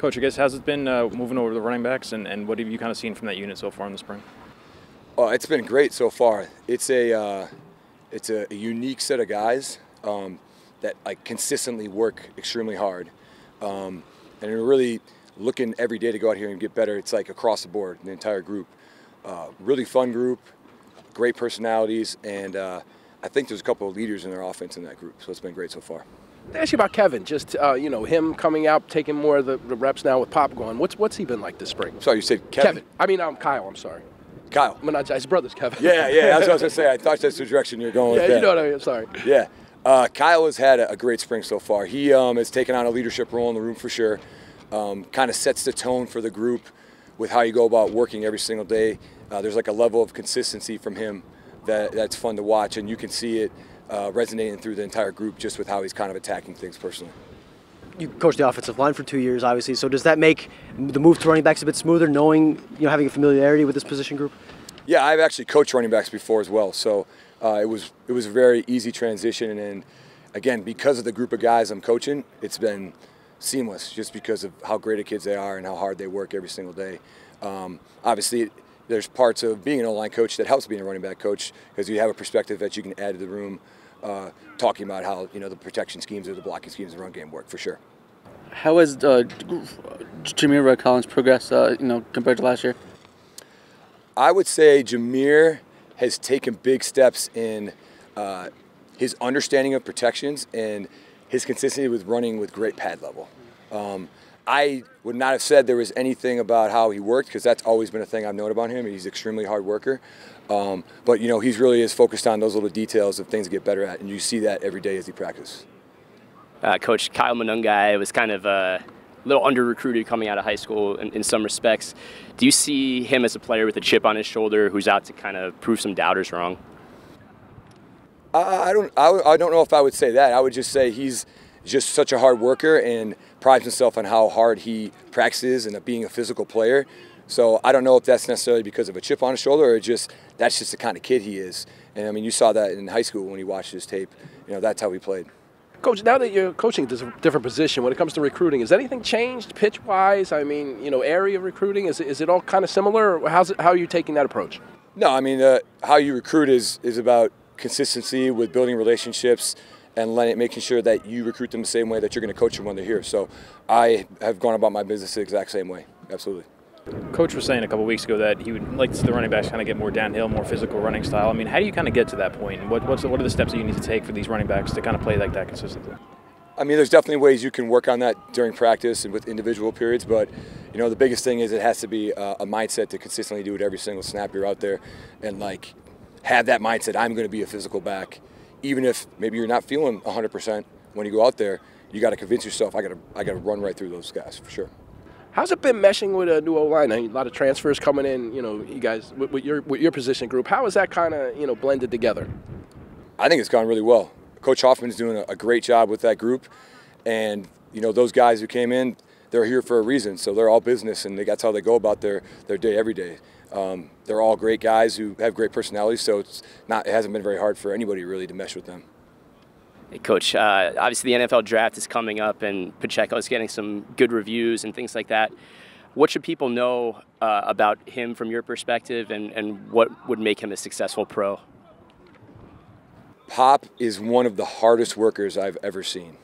Coach, I guess, how's it been moving over to the running backs, and what have you kind of seen from that unit so far in the spring? Oh, it's been great so far. It's a unique set of guys that consistently work extremely hard, and are really looking every day to go out here and get better. It's like across the board, the entire group. Really fun group, great personalities, and I think there's a couple of leaders in their offense in that group. So it's been great so far. To ask you about Kevin, just him coming out, taking more of the reps now with Pop going. What's he been like this spring? Sorry, you said Kevin? Kyle. I'm sorry. Kyle. His brother's Kevin. Yeah, that's what I was gonna say. I thought that's the direction you're going with that. Yeah, you know what I mean. Sorry. Yeah, Kyle has had a great spring so far. He has taken on a leadership role in the room for sure. Kind of sets the tone for the group with how you go about working every single day. There's like a level of consistency from him that's fun to watch, and you can see it resonating through the entire group just with how he's kind of attacking things personally. You coached the offensive line for 2 years, obviously. So does that make the move to running backs a bit smoother, knowing, having a familiarity with this position group? Yeah, I've actually coached running backs before as well. So it was a very easy transition. And again, because of the group of guys I'm coaching, it's been seamless just because of how great of kids they are and how hard they work every single day. Obviously, there's parts of being an O-line coach that helps being a running back coach because you have a perspective that you can add to the room, talking about how the protection schemes or the blocking schemes in the run game work for sure. How has Jameer Collins progressed, compared to last year? I would say Jameer has taken big steps in his understanding of protections and his consistency with running with great pad level. I would not have said there was anything about how he worked because that's always been a thing I've known about him. He's an extremely hard worker. But, he's really is focused on those little details of things to get better at, and you see that every day as he practices. Coach Kyle Monungai was kind of a little under-recruited coming out of high school in some respects. Do you see him as a player with a chip on his shoulder who's out to kind of prove some doubters wrong? I don't know if I would say that. I would just say he's just such a hard worker and prides himself on how hard he practices and being a physical player. So I don't know if that's necessarily because of a chip on his shoulder or that's just the kind of kid he is. And I mean, you saw that in high school when he watched his tape. That's how he played. Coach, now that you're coaching this different position, when it comes to recruiting, has anything changed pitch-wise? I mean, area of recruiting, is it all kind of similar? Or how are you taking that approach? No, I mean, how you recruit is about consistency with building relationships and making sure that you recruit them the same way that you're going to coach them when they're here. So I have gone about my business the exact same way, absolutely. Coach was saying a couple weeks ago that he would like to see the running backs kind of get more downhill, more physical running style. I mean, how do you kind of get to that point? And what are the steps that you need to take for these running backs to kind of play like that consistently? I mean, there's definitely ways you can work on that during practice and with individual periods, but the biggest thing is it has to be a mindset to consistently do it every single snap you're out there and have that mindset, I'm going to be a physical back. Even if maybe you're not feeling 100% when you go out there, you got to convince yourself I got to run right through those guys for sure. How's it been meshing with a new O-line? A lot of transfers coming in, you guys with your position group. How is that kind of blended together? I think it's gone really well. Coach Hoffman's doing a great job with that group, and those guys who came in, they're here for a reason. So they're all business, and that's how they go about their day every day. They're all great guys who have great personalities, so it hasn't been very hard for anybody really to mesh with them. Hey, Coach, obviously the NFL draft is coming up and Pacheco is getting some good reviews and things like that. What should people know about him from your perspective and what would make him a successful pro? Pop is one of the hardest workers I've ever seen.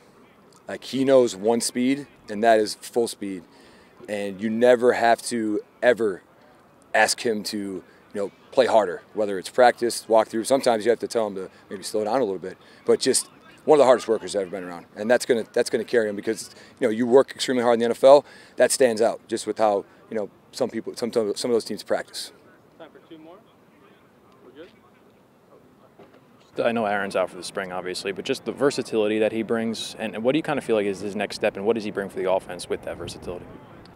He knows one speed, and that is full speed. And you never have to ever ask him to play harder, whether it's practice, walkthrough. Sometimes you have to tell him to maybe slow down a little bit, but just one of the hardest workers I've ever been around, and that's gonna carry him because you work extremely hard in the NFL. That stands out just with how some of those teams practice. Time for two more. We're good. I know Aaron's out for the spring, obviously, but just the versatility that he brings, and what do you kind of feel like is his next step, and what does he bring for the offense with that versatility?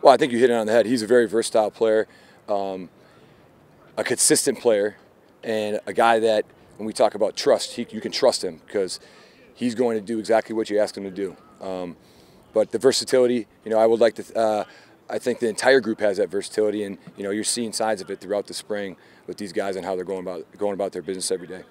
Well, I think you hit it on the head. He's a very versatile player, a consistent player, and a guy that when we talk about trust, you can trust him because he's going to do exactly what you ask him to do. But the versatility, I would like to. I think the entire group has that versatility, and you're seeing signs of it throughout the spring with these guys and how they're going about their business every day.